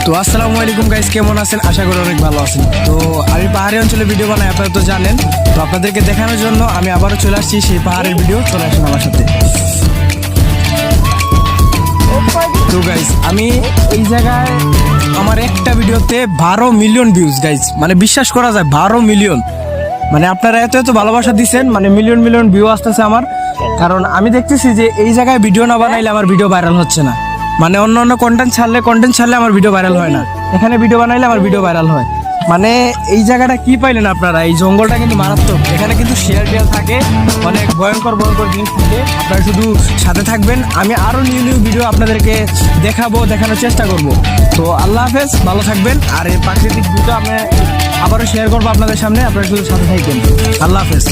তো আসসালামু আলাইকুম গাইস, কেমন আছেন? আশা করি অনেক ভালো আছেন। তো আমি পাহাড়ি অঞ্চলে ভিডিও বানাই, আপনারা তো জানেন। তো আপনাদেরকে দেখানোর জন্য আমি আবারও চলে আসছি সেই পাহাড়ের ভিডিও। চলে আসুন আমার সাথে। তো গাইস, আমি এই জায়গায় আমার একটা ভিডিওতে 12 মিলিয়ন ভিউজ গাইস, মানে বিশ্বাস করা যায় 12 মিলিয়ন। মানে আপনারা এত এত ভালোবাসা দিচ্ছেন, মানে মিলিয়ন মিলিয়ন ভিউ আসতেছে আমার। কারণ আমি দেখতেছি যে এই জায়গায় ভিডিও না বানাইলে আমার ভিডিও ভাইরাল হচ্ছে না। মানে অন্য অন্য কন্টেন্ট ছাড়লে আমার ভিডিও ভাইরাল হয় না, এখানে ভিডিও বানাইলে আমার ভিডিও ভাইরাল হয়। মানে এই জায়গাটা কি পাইলেন আপনারা? এই জঙ্গলটা কিন্তু মারাত্মক, এখানে কিন্তু শেয়ার টেয়ার থাকে, অনেক ভয়ঙ্কর ভয়ঙ্কর জিনিস থাকে। আপনারা শুধু সাথে থাকবেন, আমি আরো নিউ নিউ ভিডিও আপনাদেরকে দেখানোর চেষ্টা করব। তো আল্লাহ হাফেজ, ভালো থাকবেন। আর এই প্রাকৃতিক ভিডিও আমি আবারও শেয়ার করবো আপনাদের সামনে, আপনারা শুধু সাথে থাকবেন। আল্লাহ হাফেজ।